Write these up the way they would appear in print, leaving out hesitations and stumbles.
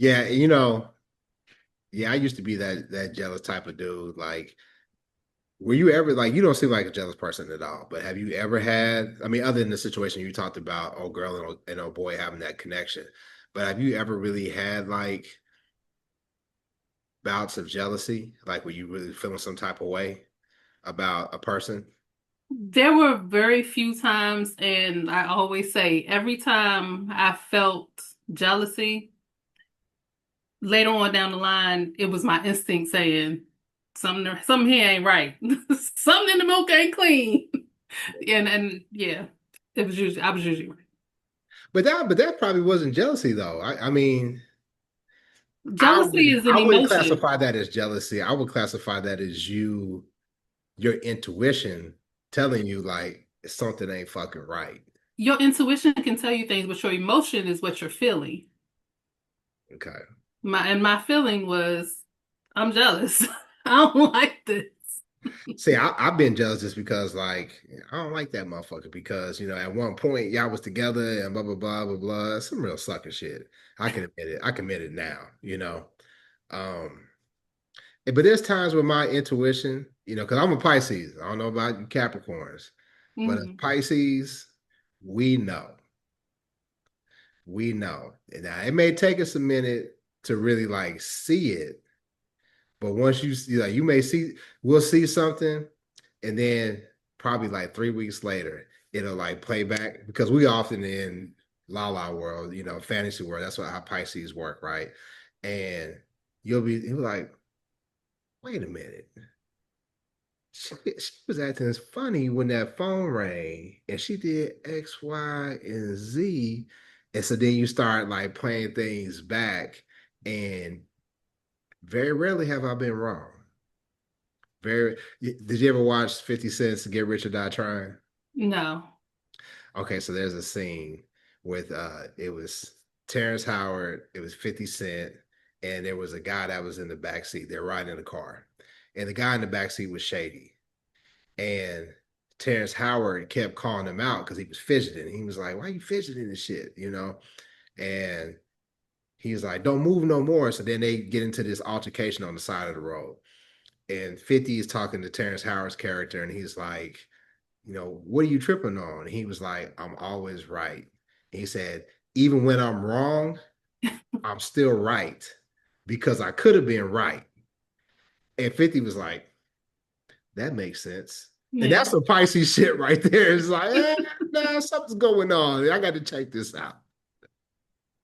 Yeah, yeah, I used to be that jealous type of dude. Like, were you ever like you don't seem like a jealous person at all, but have you ever had, I mean, other than the situation you talked about, old girl and old boy having that connection, but have you ever really had like bouts of jealousy? Like were you really feeling some type of way about a person? There were very few times, and I always say every time I felt jealousy, later on down the line, it was my instinct saying something here ain't right. Something in the milk ain't clean. And yeah, I was usually right. But that probably wasn't jealousy though. I mean, I Jealousy would is an I wouldn't emotion. classify that as jealousy. I would classify that as your intuition telling you like something ain't fucking right. Your intuition can tell you things, but your emotion is what you're feeling. Okay. My feeling was I'm jealous. I don't like this. See, I've been jealous just because, like, I don't like that motherfucker because, at one point y'all was together and blah, blah, blah, blah, blah. Some real sucker shit. I can admit it. I can admit it now. Um, but there's times where my intuition, because I'm a Pisces. I don't know about you Capricorns, but as Mhm. Pisces, we know. We know. And now it may take us a minute to really like see it, but once you see, like, we'll see something, and then probably like 3 weeks later, it'll like play back because we often in la la world, fantasy world. That's what how Pisces work, right? And you'll be like, wait a minute. She was acting as funny when that phone rang and she did X, Y, and Z. And so then you start like playing things back. And very rarely have I been wrong. Did you ever watch 50 Cents Get Rich or Die Trying? No. Okay, so there's a scene with it was Terrence Howard, it was 50 Cent, and there was a guy that was in the back seat. They're riding in the car. And the guy in the back seat was shady. And Terrence Howard kept calling him out because he was fidgeting. He was like, "Why are you fidgeting and shit?" And he was like, "Don't move no more." So then they get into this altercation on the side of the road. And 50 is talking to Terrence Howard's character, and he's like, "What are you tripping on?" And he was like, "I'm always right." And he said, "Even when I'm wrong, I'm still right because I could have been right." And 50 was like, that makes sense. And Yeah. that's some Pisces shit right there. It's like, nah, something's going on. I got to check this out.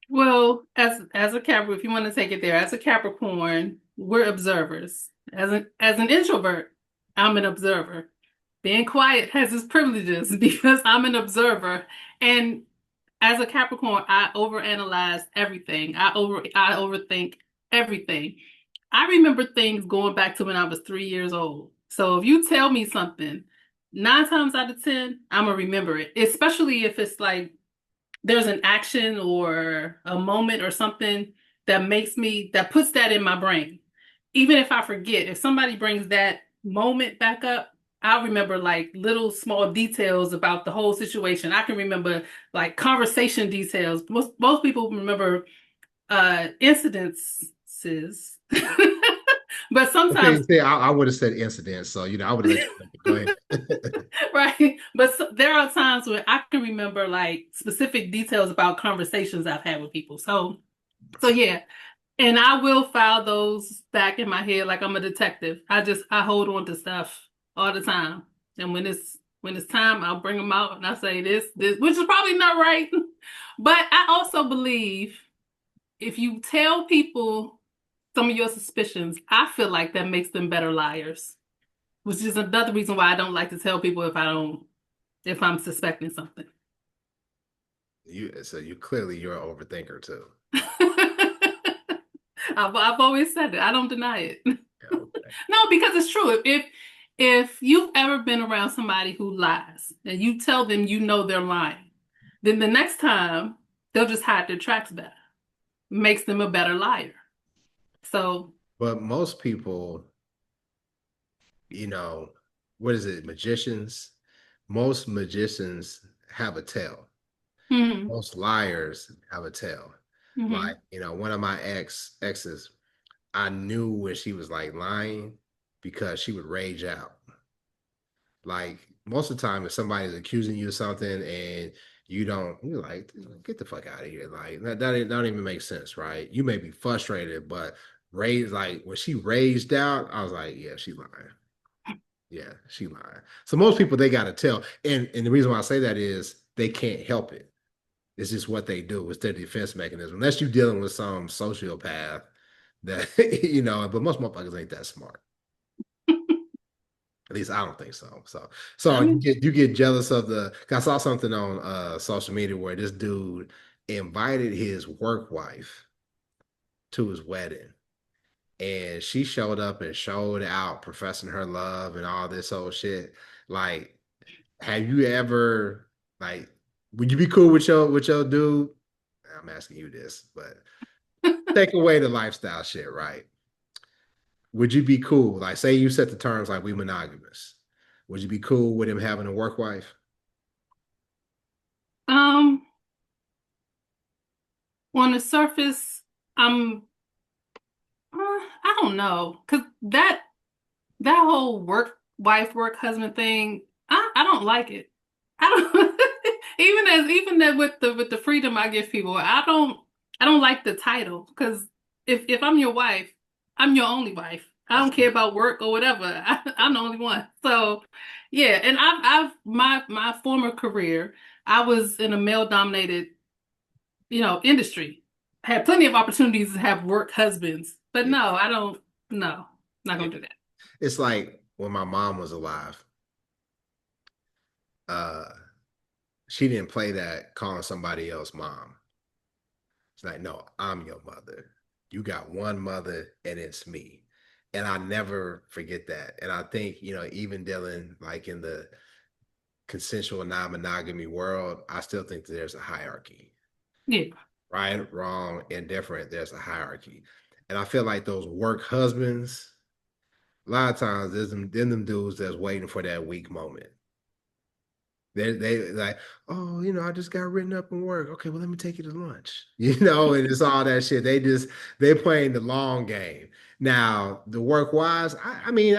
Well, as a Capricorn, if you want to take it there, as a Capricorn, we're observers. As an introvert, I'm an observer. Being quiet has its privileges because I'm an observer. And as a Capricorn, I overanalyze everything. I overthink everything. I remember things going back to when I was 3 years old. So if you tell me something, 9 times out of 10, I'm gonna remember it. Especially if it's like there's an action or a moment or something that puts that in my brain. Even if I forget, if somebody brings that moment back up, I'll remember like little small details about the whole situation. I can remember like conversation details. Most people remember incidences. But Okay, sometimes, see, I would have said incident, so I would have let you go ahead. right? But there are times where I can remember like specific details about conversations I've had with people. So yeah, and I will file those back in my head like I'm a detective. I hold on to stuff all the time. And when it's time, I'll bring them out and I say this, which is probably not right. But I also believe if you tell people some of your suspicions, I feel like that makes them better liars. Which is another reason why I don't like to tell people if I'm suspecting something. So you're an overthinker too. I've always said it. I don't deny it. Yeah, okay. No, because it's true. If you've ever been around somebody who lies and you tell them you know they're lying, then the next time they'll just hide their tracks better. Makes them a better liar. So, But most people, you know, what is it, magicians? Most magicians have a tail. hmm, Most liars have a tail. Hmm. Like, one of my exes, I knew when she was like lying because she would rage out. Like most of the time, if somebody's accusing you of something and you're like, get the fuck out of here. Like that don't even make sense, right? You may be frustrated, but rage, like when she raged out, I was like, yeah, she lying. Yeah, she lying. So most people they gotta tell. And the reason why I say that is they can't help it. It's just what they do. It's their defense mechanism. Unless you're dealing with some sociopath that but most motherfuckers ain't that smart. At least I don't think so. So I mean, you get jealous of the. I saw something on social media where this dude invited his work wife to his wedding, and she showed up and showed out, professing her love and all this old shit. Like, have you ever like? Would you be cool with your dude? I'm asking you this, but take away the lifestyle shit, right? Would you be cool? Like, say you set the terms like we monogamous. Would you be cool with him having a work wife? um, on the surface, I'm, I don't know, because that whole work wife, work husband thing, I don't like it. I don't even that with the freedom I give people, I don't like the title because if I'm your wife, I'm your only wife. I That's don't care about work or whatever. I'm the only one. So yeah, and I've my former career, I was in a male dominated, industry. I had plenty of opportunities to have work husbands, but yeah. no, I don't. No, not Yeah. gonna do that. It's like when my mom was alive, uh, she didn't play that calling somebody else mom. It's like, no, I'm your mother. You got one mother and it's me. And I never forget that. And I think, even dealing like in the consensual non-monogamy world, I still think that there's a hierarchy. Yeah. Right, wrong, indifferent, there's a hierarchy. And I feel like those work husbands, a lot of times there's them dudes that's waiting for that weak moment. They like, oh, I just got written up in work. Okay, well, let me take you to lunch. And it's all that shit. They playing the long game. Now, the work wise, I mean,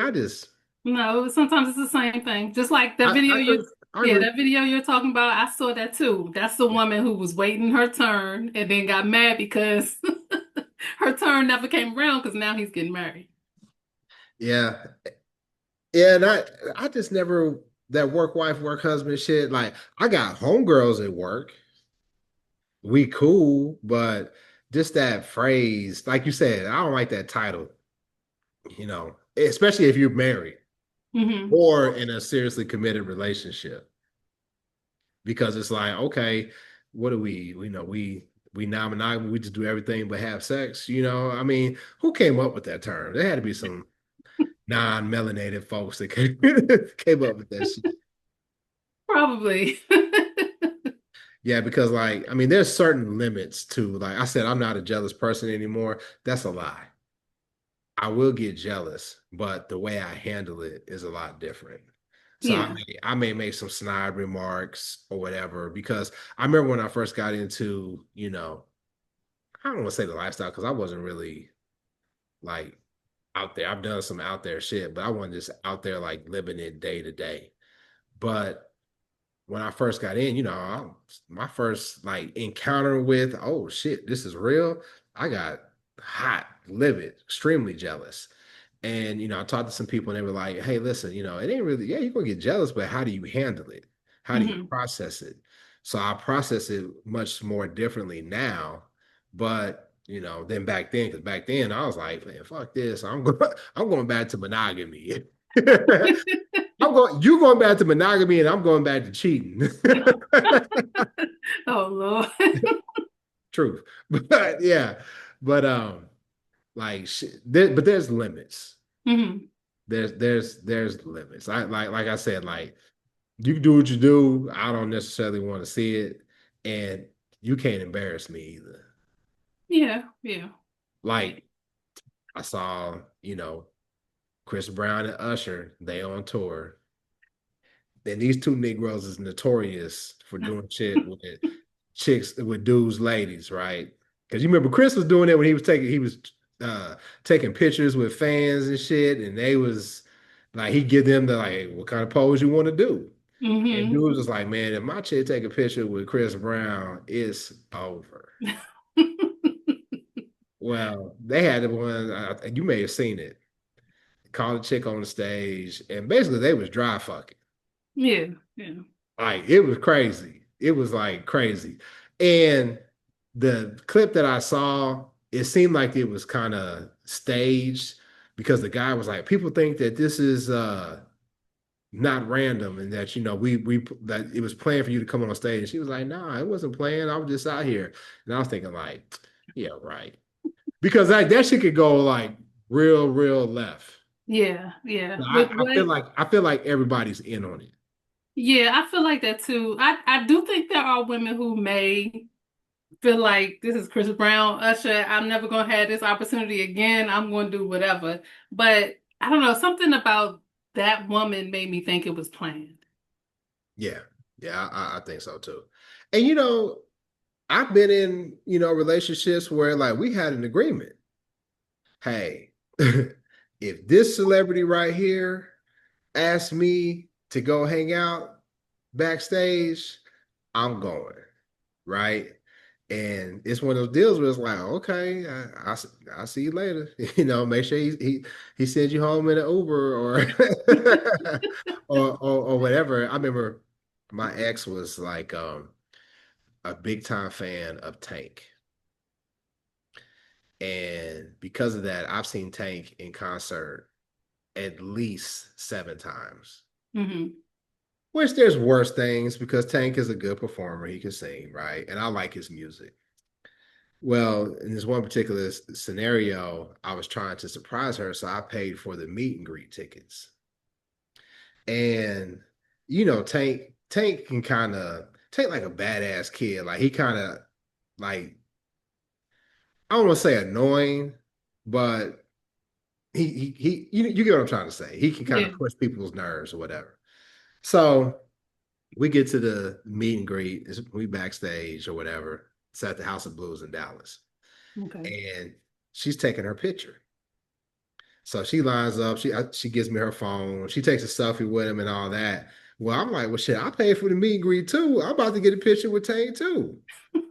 No, sometimes it's the same thing. Just like that I video agree. I yeah, agree. that video you're talking about, I saw that too. That's the Yeah. woman who was waiting her turn and then got mad because her turn never came around because now he's getting married. Yeah. Yeah, and I just never that work wife, work husband shit. Like I got homegirls at work. We cool, but just that phrase, like you said, I don't like that title, especially if you're married Hmm. or in a seriously committed relationship. Because it's like, okay, what do we non-monogamy, we just do everything but have sex, I mean, who came up with that term? There had to be some non-melanated folks that came up with that shit. Probably. Yeah, because like, I mean, there's certain limits to like I said, I'm not a jealous person anymore. That's a lie. I will get jealous, but the way I handle it is a lot different. So Yeah. I may make some snide remarks or whatever because I remember when I first got into, I don't want to say the lifestyle because I wasn't really like out there. I've done some out there shit, but I wasn't just out there like living it day to day. But when I first got in, my first like encounter with, oh shit, this is real. I got hot, livid, extremely jealous. And I talked to some people and they were like, hey, listen, it ain't really, yeah, you're gonna get jealous, but how do you handle it? How do you Hmm. process it? So I process it much more differently now, but than back then, because back then I was like, man, fuck this. I'm going back to monogamy. You going back to monogamy and I'm going back to cheating. Oh Lord. Truth. But yeah. But like but there's limits. Hmm. There's limits. Like I said, like you do what you do. I don't necessarily want to see it. And you can't embarrass me either. Yeah, yeah. Yeah. Like I saw, Chris Brown and Usher, they on tour. And these two Negroes is notorious for doing shit with chicks with dudes, ladies, right? Because you remember Chris was doing it when he was taking pictures with fans and shit, and they was like he'd give them the like, what kind of pose you want to do? And dude Hmm. was just like, man, if my chick take a picture with Chris Brown, it's over. Well, they had the one, you may have seen it. Called a chick on the stage, and basically they was dry fucking. Yeah, yeah. Like it was crazy. It was like crazy. And the clip that I saw, it seemed like it was kind of staged because the guy was like, people think that this is not random and that we that it was planned for you to come on stage. And she was like, nah, it wasn't planned. I was just out here. And I was thinking like, yeah, right. Because that shit could go like real left. Yeah, yeah. So With I feel like everybody's in on it. yeah, I feel like that too. I do think there are women who may feel like this is Chris Brown, Usher. I'm never gonna have this opportunity again. I'm gonna do whatever. But I don't know, something about that woman made me think it was planned. Yeah, yeah, I think so too. And I've been in relationships where like we had an agreement. Hey, if this celebrity right here asks me to go hang out backstage, I'm going, right? And it's one of those deals where it's like, okay, I'll see you later. Make sure he sends you home in an Uber or or whatever. I remember my ex was like a big time fan of Tank. And because of that, I've seen Tank in concert at least 7 times. Hmm. Which there's worse things because Tank is a good performer. He can sing, right? And I like his music. Well, in this one particular scenario, I was trying to surprise her, so I paid for the meet and greet tickets. And Tank can kind of Tank like a badass kid. Like he kind of like I don't want to say annoying, but you get what I'm trying to say. He can kind Yeah. of push people's nerves or whatever. So we get to the meet and greet. We backstage or whatever. It's at the House of Blues in Dallas, Okay. and she's taking her picture. So she lines up. She gives me her phone. She takes a selfie with him and all that. Well, I'm like, well, shit, I paid for the meet and greet too. I'm about to get a picture with Tank too.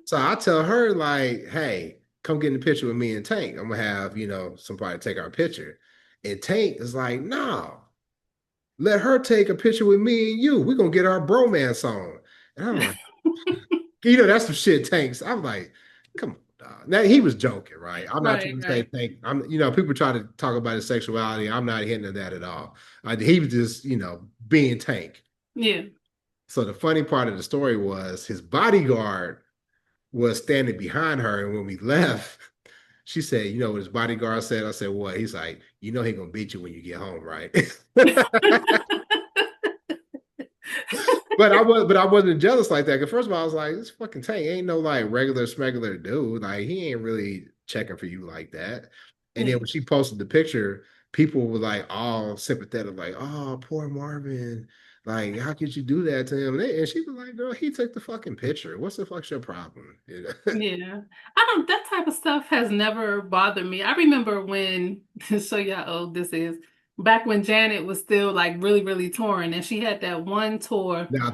So I tell her like, hey, come get in the picture with me and Tank. I'm gonna have somebody take our picture. And Tank is like, no, let her take a picture with me and you. We're gonna get our bromance on. And I'm like, that's some shit Tanks. I'm like, come on, dog. Now he was joking, right? I'm not Right, trying to say right. Tank. People try to talk about his sexuality. I'm not hinting at that at all. He was just, being Tank. Yeah. So the funny part of the story was his bodyguard was standing behind her, and when we left, she said, "You know what his bodyguard said?" I said, "What?" He's like, he gonna beat you when you get home, right?" But I wasn't jealous like that. Cause first of all, I was like, this fucking Tank ain't no like regular smuggler dude. Like he ain't really checking for you like that. And then Yeah. when she posted the picture, people were like all sympathetic, like, oh, poor Marvin. Like, how could you do that to him? And she was like, girl, he took the fucking picture. What's the fuck's your problem? Yeah. I don't, that type of stuff has never bothered me. I remember when, to show you how old this is, back when Janet was still like really, really touring and she had that one tour. Now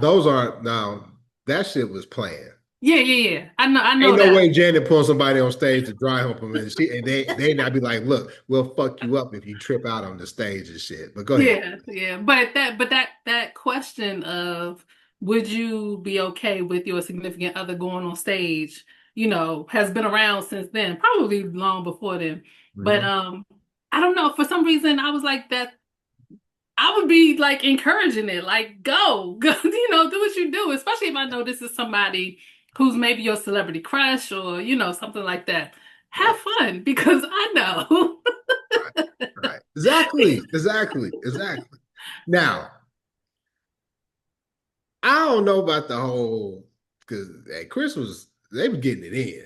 that shit was planned. Yeah, yeah, yeah. I Ain't know no that. way Janet pulls somebody on stage to dry hump them and they not be like, look, we'll fuck you up if you trip out on the stage and shit. But go ahead. Yeah, yeah. But that question of would you be okay with your significant other going on stage, has been around since then, probably long before then. But Mhm. I don't know, for some reason I was like that I would be like encouraging it, like go, do what you do, especially if I know this is somebody who's maybe your celebrity crush or, something like that. Have Right, fun because I know. right, right. Exactly. Now, I don't know about the whole because Chris was they were getting it in.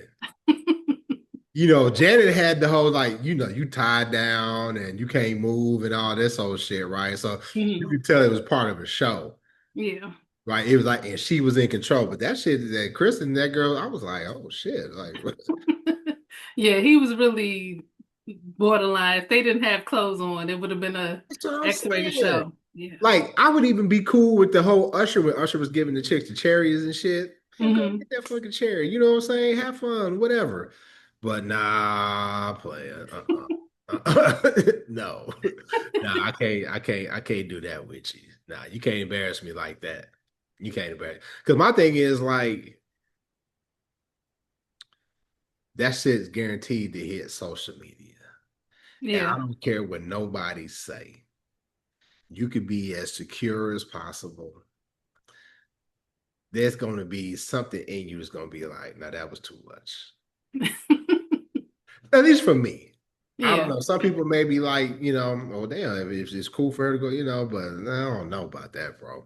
Janet had the whole like, you tied down and you can't move and all this whole shit, right? So you Mhm. could tell it was part of a show. Yeah. Right. It was like, and she was in control. But that shit that Chris and that girl, I was like, oh shit. Like, what? Yeah, he was really borderline. If they didn't have clothes on, it would have been a That's what I'm X-rated saying. show. Yeah. Like, I would even be cool with the whole Usher when Usher was giving the chicks the cherries and shit. Yeah, go Hmm. get that fucking cherry. You know what I'm saying? Have fun, whatever. But nah, player. No. Nah, I can't do that with you. Nah, you can't embarrass me like that. You can't embarrass. Because my thing is like that shit's guaranteed to hit social media. And I Yeah. don't care what nobody say. You could be as secure as possible. There's going to be something in you is going to be like, now that was too much. At least for me. I don't Yeah. know. Some people may be like, oh damn, if it's cool for her to go, but I don't know about that, bro.